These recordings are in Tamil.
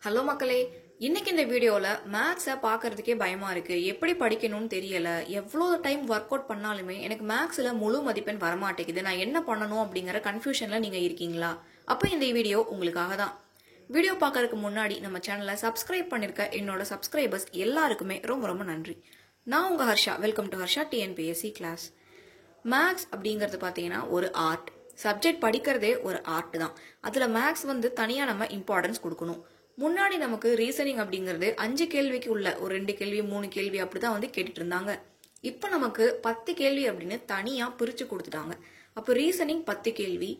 ஹலோ மக்களே, இன்னைக்கு இந்த வீடியோல மேத்ஸை பார்க்கறதுக்கே பயமா இருக்கு. எப்படி படிக்கணும்னு தெரியல. எவ்வளோ டைம் ஒர்க் அவுட் பண்ணாலுமே எனக்கு மேத்ஸ்ல முழு மதிப்பெண் வரமாட்டேங்குது. நான் என்ன பண்ணணும் அப்படிங்கிற கன்ஃபியூஷன்ல நீங்க இருக்கீங்களா? அப்ப இந்த வீடியோ உங்களுக்காக தான். வீடியோ பார்க்கறதுக்கு முன்னாடி நம்ம சேனலை சப்ஸ்கிரைப் பண்ணிருக்க என்னோட சப்ஸ்கிரைபர்ஸ் எல்லாருக்குமே ரொம்ப ரொம்ப நன்றி. நான் உங்க Harsha. Welcome to Harsha TNPSC class. Maths அப்படிங்கிறது பார்த்தீங்கன்னா ஒரு ஆர்ட். சப்ஜெக்ட் படிக்கிறதே ஒரு ஆர்ட் தான். அதுல மேத்ஸ் தனியா நம்ம இம்பார்ட்டன்ஸ் கொடுக்கணும். முன்னாடி நமக்கு ரீசனிங் அப்படிங்கிறது 5 கேள்விக்கு உள்ள ஒரு 2 கேள்வி 3 கேள்வி அப்படிதான் கேட்டுட்டு இருந்தாங்க. இப்ப நமக்கு 10 கேள்வி அப்படின்னு தனியா பிரிச்சு கொடுத்துட்டாங்க. அப்போ ரீசனிங் 10 கேள்வி,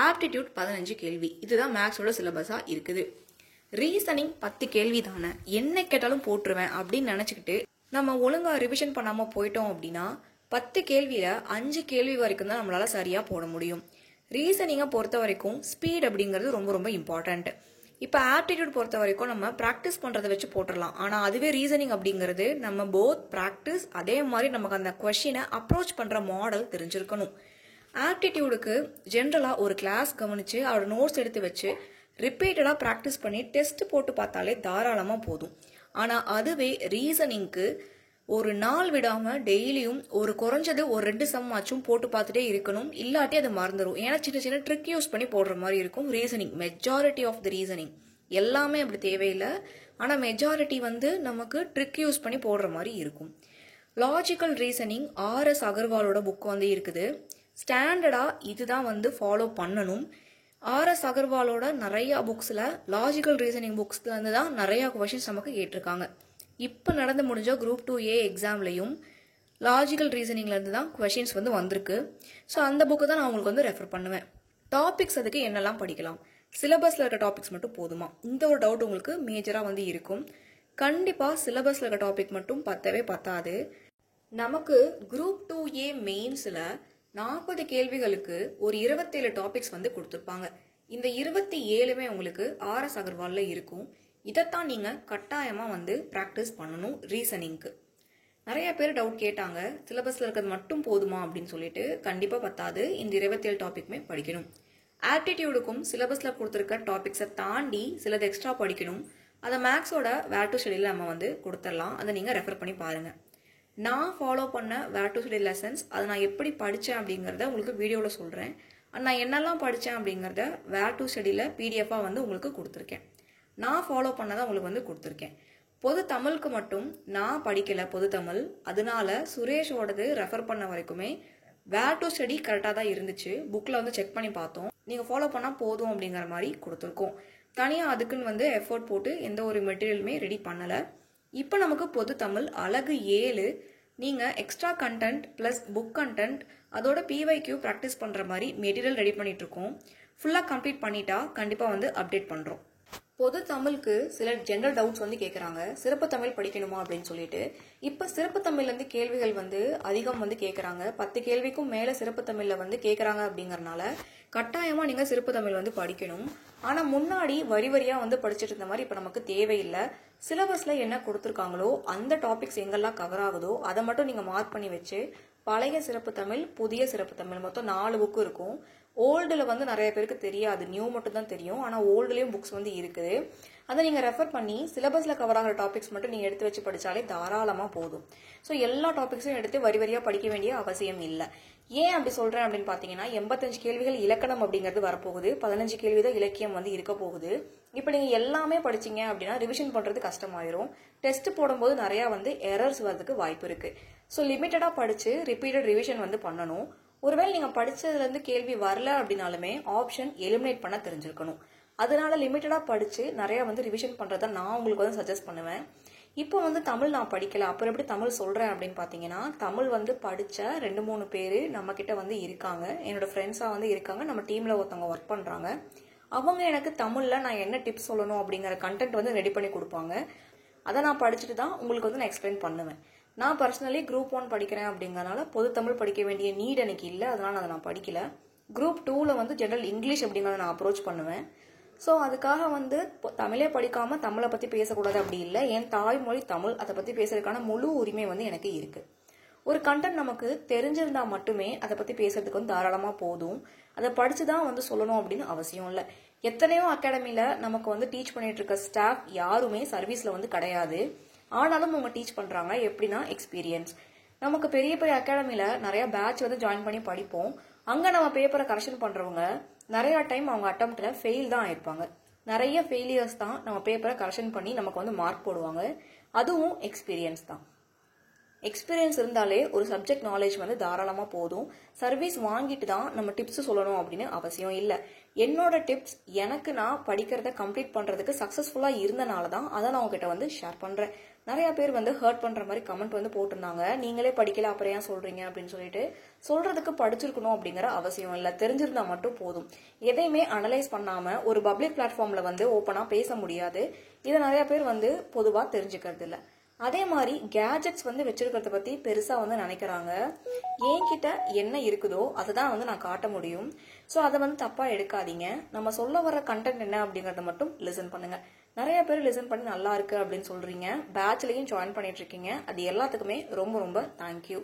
ஆப்டிடியூட் 15 கேள்வி. இதுதான் மேத்ஸோட சிலபஸா இருக்குது. ரீசனிங் 10 கேள்வி தானே, என்ன கேட்டாலும் போட்டுருவேன் அப்படின்னு நினைச்சுக்கிட்டு நம்ம ஒழுங்கா ரிவிஷன் பண்ணாம போயிட்டோம் அப்படின்னா 10 கேள்வியில 5 கேள்வி வரைக்கும் தான் நம்மளால சரியா போட முடியும். ரீசனிங்கை பொறுத்த வரைக்கும் ஸ்பீட் அப்படிங்கிறது ரொம்ப ரொம்ப இம்பார்ட்டன்ட். இப்போ ஆப்டிடியூட் பொறுத்த வரைக்கும் நம்ம ப்ராக்டிஸ் பண்ணுறதை வச்சு போட்டுடலாம். ஆனால் அதுவே ரீசனிங் அப்படிங்கிறது நம்ம போத் ப்ராக்டிஸ், அதே மாதிரி நமக்கு அந்த கொஷினை அப்ரோச் பண்ணுற மாடல் தெரிஞ்சிருக்கணும். ஆப்டிடியூடுக்கு ஜென்ரலாக ஒரு கிளாஸ் கவனித்து அவரோட நோட்ஸ் எடுத்து வச்சு ரிப்பீட்டடாக ப்ராக்டிஸ் பண்ணி டெஸ்ட் போட்டு பார்த்தாலே தாராளமாக போதும். ஆனால் அதுவே ரீசனிங்க்கு ஒரு நாள் விடாம டெய்லியும் ஒரு குறைஞ்சது ஒரு 2 சம் ஆச்சும் போட்டு பார்த்துட்டே இருக்கணும். இல்லாட்டி அது மறந்துடும். ஏன்னா சின்ன சின்ன ட்ரிக் யூஸ் பண்ணி போடுற மாதிரி இருக்கும் reasoning. Majority of the reasoning எல்லாமே அப்படி தேவையில்லை. ஆனால் மெஜாரிட்டி நமக்கு ட்ரிக் யூஸ் பண்ணி போடுற மாதிரி இருக்கும். லாஜிக்கல் ரீசனிங் ஆர்எஸ் அகர்வாலோட புக் இருக்குது. ஸ்டாண்டர்டா இதுதான் ஃபாலோ பண்ணணும். ஆர்எஸ் அகர்வாலோட நிறைய புக்ஸ்ல லாஜிக்கல் ரீசனிங் புக்ஸ்ல இருந்து தான் நிறைய கொஸ்டின்ஸ் நமக்கு கேட்டிருக்காங்க. இப்போ நடந்து முடிஞ்ச குரூப் 2A எக்ஸாம்லையும் லாஜிக்கல் ரீசனிங்ல இருந்து தான் கொஷின்ஸ் வந்திருக்கு. ஸோ அந்த புக்கை தான் நான் உங்களுக்கு ரெஃபர் பண்ணுவேன். டாபிக்ஸ் அதுக்கு என்னெல்லாம் படிக்கலாம், சிலபஸ்ல இருக்க டாபிக்ஸ் மட்டும் போதுமா, இந்த ஒரு டவுட் உங்களுக்கு மேஜரா இருக்கும். கண்டிப்பா சிலபஸ்ல இருக்க டாபிக் மட்டும் பத்தவே பத்தாது. நமக்கு குரூப் 2A மெயின்ஸ்ல 40 கேள்விகளுக்கு ஒரு 27 டாபிக்ஸ் கொடுத்துருப்பாங்க. இந்த 27மே உங்களுக்கு ஆர்எஸ் அகர்வால்ல இருக்கும். இதைத்தான் நீங்க கட்டாயமா பிராக்டிஸ் பண்ணணும். ரீசனிங்க்கு நிறைய பேர் டவுட் கேட்டாங்க, சிலபஸ்ல இருக்கிறது மட்டும் போதுமா அப்படின்னு சொல்லிட்டு. கண்டிப்பா பத்தாது, இந்த 27 டாபிக்மே படிக்கணும். ஆப்டிடியூடுக்கும் சிலபஸ்ல கொடுத்துருக்க டாபிக்ஸை தாண்டி சிலது எக்ஸ்ட்ரா படிக்கணும். அதை மேக்ஸோட வேர் டு ஸ்டடியில் நம்ம கொடுத்துடலாம். அதை நீங்க ரெஃபர் பண்ணி பாருங்க. நான் ஃபாலோ பண்ண வேர் டு ஸ்டடி லெசன்ஸ் அதை நான் எப்படி படித்தேன் அப்படிங்கிறத உங்களுக்கு வீடியோவில் சொல்கிறேன். நான் என்னெல்லாம் படித்தேன் அப்படிங்கிறத வேர் டு ஸ்டடியில் பிடிஎஃபாக உங்களுக்கு கொடுத்துருக்கேன். நான் ஃபாலோ பண்ணதான் உங்களுக்கு கொடுத்துருக்கேன். பொது தமிழுக்கு மட்டும் நான் படிக்கல பொது தமிழ். அதனால சுரேஷோடது ரெஃபர் பண்ண வரைக்குமே வேர் டு ஸ்டடி கரெக்டாக தான் இருந்துச்சு. புக்கில் செக் பண்ணி பார்த்தோம். நீங்கள் ஃபாலோ பண்ணால் போதும் அப்படிங்கிற மாதிரி கொடுத்துருக்கோம். தனியாக அதுக்குன்னு எஃபோர்ட் போட்டு எந்த ஒரு மெட்டீரியலுமே ரெடி பண்ணலை. இப்போ நமக்கு பொது தமிழ் அழகு 7 நீங்கள் extra content plus book content அதோட பிவைக்யூ ப்ராக்டிஸ் பண்ணுற மாதிரி மெட்டீரியல் ரெடி பண்ணிட்டு இருக்கோம். ஃபுல்லாக கம்ப்ளீட் பண்ணிட்டா கண்டிப்பாக அப்டேட் பண்ணுறோம். பொது தமிழுக்கு சில ஜெனரல் டவுட்ஸ் கேட்குறாங்க, சிறப்பு தமிழ் படிக்கணுமா அப்படின்னு சொல்லிட்டு. இப்போ சிறப்பு தமிழ்லேருந்து கேள்விகள் அதிகம் கேட்குறாங்க. 10 கேள்விக்கும் மேலே சிறப்பு தமிழில் கேட்குறாங்க. அப்படிங்கறனால கட்டாயமாக நீங்கள் சிறப்பு தமிழ் படிக்கணும். ஆனால் முன்னாடி வரி வரியாக படிச்சுட்டு இருந்த மாதிரி இப்போ நமக்கு தேவையில்லை. சிலபஸில் என்ன கொடுத்துருக்காங்களோ அந்த டாபிக்ஸ் எங்கெல்லாம் கவர் ஆகுதோ அதை மட்டும் நீங்கள் மார்க் பண்ணி வச்சு பழைய சிறப்பு தமிழ், புதிய சிறப்பு தமிழ் மொத்தம் 4 புக்கு இருக்கும். ஓல்டில் நிறைய பேருக்கு தெரியாது, நியூ மட்டும் தான் தெரியும். ஆனால் ஓல்டுலேயும் புக்ஸ் இருக்குது. அதை நீங்கள் ரெஃபர் பண்ணி சிலபஸில் கவர் ஆகிற டாபிக்ஸ் மட்டும் நீங்கள் எடுத்து வச்சு படித்தாலே தாராளமாக போதும். ஸோ எல்லா டாபிக்ஸும் எடுத்து வரி வரியாக படிக்க வேண்டிய அவசியம் இல்லை. ஏன் அப்படி சொல்கிறேன் அப்படின்னு பார்த்தீங்கன்னா 85 கேள்விகள் இலக்கணம் அப்படிங்கிறது வரப்போகுது. 15 கேள்வி தான் இலக்கியம் இருக்க போகுது. இப்போ நீங்கள் எல்லாமே படிச்சிங்க அப்படின்னா ரிவிஷன் பண்ணுறது கஷ்டமாயிரும். டெஸ்ட் போடும்போது நிறையா எரர்ஸ் வரதுக்கு வாய்ப்பு இருக்குது. ஸோ லிமிட்டடாக படித்து ரிப்பீட்டட் ரிவிஷன் பண்ணணும். ஒருவேளை நீங்கள் படித்ததுலேருந்து கேள்வி வரல அப்படின்னாலுமே ஆப்ஷன் எலிமினேட் பண்ண தெரிஞ்சிருக்கணும். அதனால லிமிட்டடாக படித்து நிறையா ரிவிஷன் பண்ணுறத நான் உங்களுக்கு சஜஸ்ட் பண்ணுவேன். இப்போ தமிழ் நான் படிக்கல, அப்புறம் எப்படி தமிழ் சொல்கிறேன் அப்படின்னு பார்த்தீங்கன்னா, தமிழ் படித்த 2-3 பேர் நம்ம கிட்ட இருக்காங்க. என்னோட ஃப்ரெண்ட்ஸாக இருக்காங்க. நம்ம டீமில் ஒருத்தவங்க ஒர்க் பண்ணுறாங்க. அவங்க எனக்கு தமிழில் நான் என்ன டிப்ஸ் சொல்லணும் அப்படிங்கிற கண்டென்ட் ரெடி பண்ணி கொடுப்பாங்க. அதை நான் படிச்சுட்டு தான் உங்களுக்கு நான் எக்ஸ்பிளைன் பண்ணுவேன். நான் பர்சனலி குரூப் 1 படிக்கிறேன் அப்படிங்கறனால பொது தமிழ் படிக்க வேண்டிய நீட் எனக்கு இல்லை. அதனால அதை நான் படிக்கல. குரூப் 2ல ஜெனரல் இங்கிலீஷ் அப்படிங்கிறத நான் அப்ரோச் பண்ணுவேன். ஸோ அதுக்காக தமிழே படிக்காம தமிழை பற்றி பேசக்கூடாது அப்படி இல்லை. என் தாய்மொழி தமிழ், அதை பற்றி பேசுறதுக்கான முழு உரிமை எனக்கு இருக்கு. ஒரு கண்டென்ட் நமக்கு தெரிஞ்சிருந்தா மட்டுமே அதை பற்றி பேசுறதுக்கு தாராளமாக போதும். அதை படிச்சு தான் சொல்லணும் அப்படின்னு அவசியம் இல்லை. எத்தனையோ அகாடமியில் நமக்கு வந்து டீச் பண்ணிட்டு இருக்க ஸ்டாஃப் யாருமே சர்வீஸில் வந்து கிடையாது. ஆனாலும் அவங்க டீச் பண்ணுறாங்க. எப்படின்னா எக்ஸ்பீரியன்ஸ். நமக்கு பெரிய பெரிய அகாடமியில் நிறைய பேட்ச் வந்து ஜாயின் பண்ணி படிப்போம். அங்கே நம்ம பேப்பரை கரெக்ஷன் பண்ணுறவங்க நிறையா டைம் அவங்க அட்டம்ப்டில் ஃபெயில் தான் ஆயிருப்பாங்க. நிறைய ஃபெயிலியர்ஸ் தான் நம்ம பேப்பரை கரெக்ஷன் பண்ணி நமக்கு வந்து மார்க் போடுவாங்க. அதுவும் எக்ஸ்பீரியன்ஸ் தான். எக்ஸ்பீரியன்ஸ் இருந்தாலே ஒரு சப்ஜெக்ட் நாலேஜ் வந்து தாராளமாக போதும். சர்வீஸ் வாங்கிட்டு தான் நம்ம டிப்ஸ் சொல்லணும் அப்படின்னு அவசியம் இல்லை. என்னோட டிப்ஸ் எனக்கு நான் படிக்கிறத கம்ப்ளீட் பண்ணுறதுக்கு சக்ஸஸ்ஃபுல்லாக இருந்தனால தான் அதை நான் உங்ககிட்ட வந்து ஷேர் பண்ணுறேன். நிறையா பேர் வந்து ஹர்ட் பண்ணுற மாதிரி கமெண்ட் வந்து போட்டிருந்தாங்க. நீங்களே படிக்கல அப்புறம் ஏன் சொல்கிறீங்க அப்படின்னு சொல்லிட்டு. சொல்கிறதுக்கு படிச்சிருக்கணும் அப்படிங்கிற அவசியம் இல்லை, தெரிஞ்சிருந்தா மட்டும் போதும். எதையுமே அனலைஸ் பண்ணாமல் ஒரு பப்ளிக் பிளாட்ஃபார்மில் வந்து ஓப்பனாக பேச முடியாது. இதை நிறையா பேர் வந்து பொதுவாக தெரிஞ்சுக்கிறது இல்லை. அதே மாதிரி கேஜெட்ஸ் வந்து வச்சிருக்கிறத பற்றி பெருசாக வந்து நினைக்கிறாங்க. என்கிட்ட என்ன இருக்குதோ அதை தான் வந்து நான் காட்ட முடியும். ஸோ அதை வந்து தப்பாக எடுக்காதீங்க. நம்ம சொல்ல வர கண்டென்ட் என்ன அப்படிங்கிறத மட்டும் லிசன் பண்ணுங்க. நிறைய பேர் லிசன் பண்ணி நல்லா இருக்கு அப்படின்னு சொல்றீங்க. பேட்ச்லையும் ஜாயின் பண்ணிட்டு இருக்கீங்க. அது எல்லாத்துக்குமே ரொம்ப ரொம்ப தேங்க்யூ.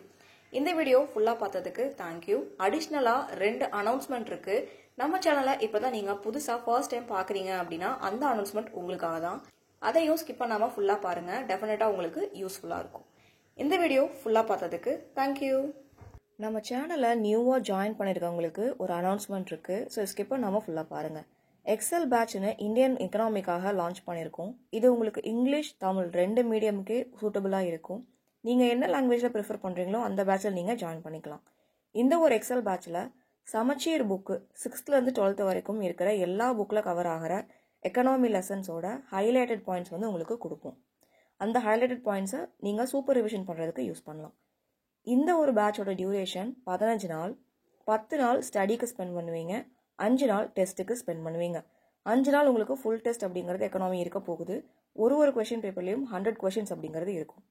இந்த வீடியோ ஃபுல்லாக பார்த்ததுக்கு தேங்க்யூ. அடிஷ்னலாக 2 அனௌன்ஸ்மெண்ட் இருக்கு. நம்ம சேனலை இப்போதான் நீங்கள் புதுசாக ஃபர்ஸ்ட் டைம் பார்க்குறீங்க அப்படின்னா அந்த அனௌன்ஸ்மெண்ட் உங்களுக்காக தான். அதையும் ஸ்கிப் பண்ணாமல் ஃபுல்லாக பாருங்கள். டெஃபினட்டாக உங்களுக்கு யூஸ்ஃபுல்லாக இருக்கும். இந்த வீடியோ ஃபுல்லாக பார்த்ததுக்கு தேங்க்யூ. நம்ம சேனலை நியூவாக ஜாயின் பண்ணியிருக்கவங்களுக்கு ஒரு அனௌன்ஸ்மெண்ட் இருக்குது. ஸோ ஸ்கிப் பண்ணாமல் ஃபுல்லாக பாருங்கள். எக்ஸல் பேட்ச்னு இந்தியன் எக்கனாமிக்காக லான்ச் பண்ணியிருக்கோம். இது உங்களுக்கு இங்கிலீஷ் தமிழ் 2 மீடியமுக்கே சூட்டபுளாக இருக்கும். நீங்கள் என்ன லாங்குவேஜில் ப்ரிஃபர் பண்ணுறீங்களோ அந்த பேட்சில் நீங்கள் ஜாயின் பண்ணிக்கலாம். இந்த ஒரு எக்ஸல் பேட்சில் சமச்சீர் புக்கு 6th-லேருந்து 12th வரைக்கும் இருக்கிற எல்லா புக்கில் கவர் ஆகிற எக்கனாமி லெசன்ஸோட ஹைலைட்டட் பாயிண்ட்ஸ் வந்து உங்களுக்கு கொடுப்போம். அந்த ஹைலைட்டட் பாயிண்ட்ஸை நீங்கள் சூப்பர் ரிவிஷன் பண்ணுறதுக்கு யூஸ் பண்ணலாம். இந்த ஒரு பேட்சோட டியூரேஷன் 15 நாள். 10 நாள் ஸ்டடிக்கு ஸ்பெண்ட் பண்ணுவீங்க, 5 நாள் டெஸ்ட்டுக்கு ஸ்பெண்ட் பண்ணுவீங்க. 5 நாள் உங்களுக்கு ஃபுல் டெஸ்ட் அப்படிங்கிறது எக்கனாமி இருக்க போகுது. ஒரு கொஷின் பேப்பர்லேயும் 100 கொஷின்ஸ் அப்படிங்கிறது இருக்கும்.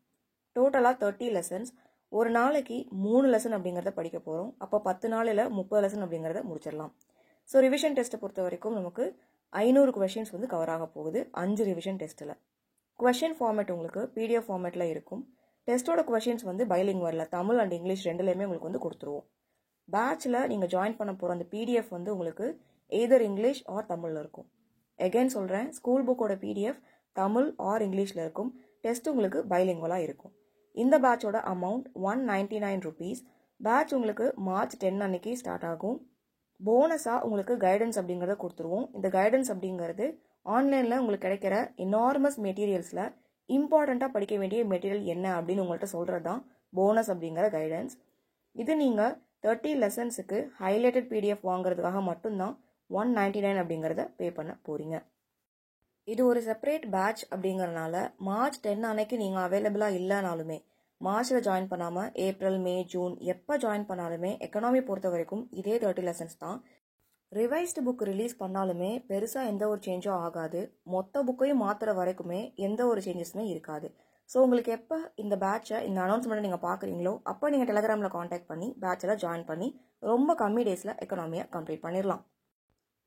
டோட்டலாக 30 லெசன்ஸ். ஒரு நாளைக்கு 3 லெசன் அப்படிங்கிறத படிக்க போகிறோம். அப்போ 10 நாளில் 30 லெசன் அப்படிங்கிறத முடிச்சிடலாம். ஸோ ரிவிஷன் டெஸ்ட்டை பொறுத்த வரைக்கும் நமக்கு 500 கொஷின்ஸ் வந்து கவர் ஆக போகுது 5 ரிவிஷன் டெஸ்ட்டில். கொஷின் ஃபார்மேட் உங்களுக்கு பிடிஎஃப் ஃபார்மேட்டில் இருக்கும். டெஸ்ட்டோட கொஷின்ஸ் வந்து பைலிங்குவலில் தமிழ் அண்ட் இங்கிலீஷ் 2லேயுமே உங்களுக்கு வந்து கொடுத்துருவோம். பேட்சில் நீங்கள் ஜாயின் பண்ண போகிற அந்த பிடிஎஃப் வந்து உங்களுக்கு எய்தர் இங்கிலீஷ் ஆர் தமிழில் இருக்கும். எகைன் சொல்கிறேன், ஸ்கூல் புக்கோட பிடிஎஃப் தமிழ் ஆர் இங்கிலீஷில் இருக்கும். டெஸ்ட் உங்களுக்கு பைலிங்குவலாக இருக்கும். இந்த பேட்சோட அமௌண்ட் 199 rupees. பேட்ச் உங்களுக்கு March 10 அன்னைக்கு ஸ்டார்ட் ஆகும். போனஸாக உங்களுக்கு கைடன்ஸ் அப்படிங்கிறத கொடுத்துருவோம். இந்த கைடன்ஸ் அப்படிங்கிறது ஆன்லைனில் உங்களுக்கு கிடைக்கிற எனார்மஸ் மெட்டீரியல்ஸில் இம்பார்ட்டண்ட்டாக படிக்க வேண்டிய மெட்டீரியல் என்ன அப்படின்னு உங்கள்கிட்ட சொல்கிறது தான் போனஸ் அப்படிங்கிற கைடன்ஸ். இது நீங்கள் 30 லெசன்ஸுக்கு ஹைலைட்டட் பிடிஎஃப் வாங்குறதுக்காக மட்டும்தான் 199 அப்படிங்கிறத பே பண்ண போகிறீங்க. இது ஒரு செப்பரேட் பேட்ச் அப்படிங்கிறனால March 10 அன்னைக்கு நீங்கள் அவைலபிளாக இல்லைனாலுமே மார்ச்சில் ஜாயின் பண்ணாமல் ஏப்ரல் மே ஜூன் எப்போ ஜாயின் பண்ணாலுமே எக்கனாமி பொறுத்த வரைக்கும் இதே 30 லெசன்ஸ் தான். ரிவைஸ்டு புக் ரிலீஸ் பண்ணாலுமே பெருசாக எந்த ஒரு சேஞ்சும் ஆகாது. மொத்த புக்கையும் மாற்றுற வரைக்குமே எந்த ஒரு சேஞ்சஸுமே இருக்காது. ஸோ உங்களுக்கு எப்போ இந்த பேட்சை இந்த அனௌன்ஸ்மெண்ட்டை நீங்கள் பார்க்குறீங்களோ அப்போ நீங்கள் டெலகிராமில் காண்டாக்ட் பண்ணி பேட்சில் ஜாயின் பண்ணி ரொம்ப கம்மி டேஸில் எக்கனாமியை கம்ப்ளீட் பண்ணிடலாம்.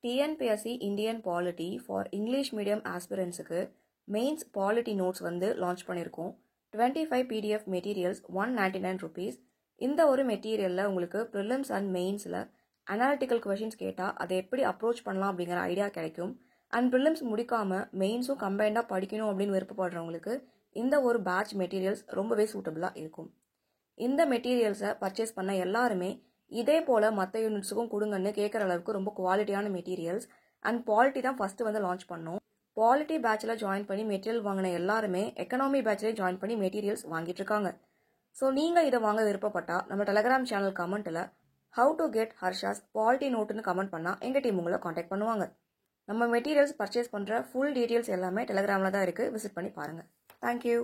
TNPSC Indian polity for English medium ஆஸ்பிரன்ஸுக்கு மெயின்ஸ் பாலிட்டி நோட்ஸ் வந்து லான்ச் பண்ணியிருக்கோம். 25 PDF மெட்டீரியல்ஸ் 199 rupees. இந்த ஒரு மெட்டீரியலில் உங்களுக்கு ப்ரிலிம்ஸ் அண்ட் மெயின்ஸில் அனாலிட்டிக்கல் கொஷின்ஸ் கேட்டால் அதை எப்படி அப்ரோச் பண்ணலாம் அப்படிங்கிற ஐடியா கிடைக்கும். அண்ட் ப்ரிலிம்ஸ் முடிக்காமல் மெயின்ஸும் கம்பைண்டாக படிக்கணும் அப்படின்னு விருப்பப்படுறவங்களுக்கு இந்த ஒரு பேட்ச் மெட்டீரியல்ஸ் ரொம்பவே சூட்டபுளாக இருக்கும். இந்த மெட்டீரியல்ஸை பர்ச்சேஸ் பண்ண எல்லாருமே இதே போல் மற்ற யூனிட்ஸுக்கும் கொடுங்கன்னு கேட்குற அளவுக்கு ரொம்ப குவாலிட்டியான மெட்டீரியல்ஸ். அண்ட் பாலிட்டி தான் ஃபஸ்ட்டு வந்து லான்ச் பண்ணோம். பாலிட்டி பேட்சில் ஜாயின் பண்ணி மெட்டீரியல் வாங்கின எல்லாருமே எக்கனாமி பேட்சிலே ஜாயின் பண்ணி மெட்டீரியல்ஸ் வாங்கிட்டு இருக்காங்க. ஸோ நீங்கள் இதை வாங்க விருப்பப்பட்டால் நம்ம டெலகிராம் சேனல் கமெண்ட்டில் how to get Harsha's polity நோட்டுன்னு கமெண்ட் பண்ணால் எங்கள் டீம் உங்களை காண்டாக்ட் பண்ணுவாங்க. நம்ம மெட்டீரியல்ஸ் பர்ச்சேஸ் பண்ணுற ஃபுல் டீட்டெயில்ஸ் எல்லாமே டெலகிராமில் தான் இருக்குது. விசிட் பண்ணி பாருங்கள். தேங்க்யூ.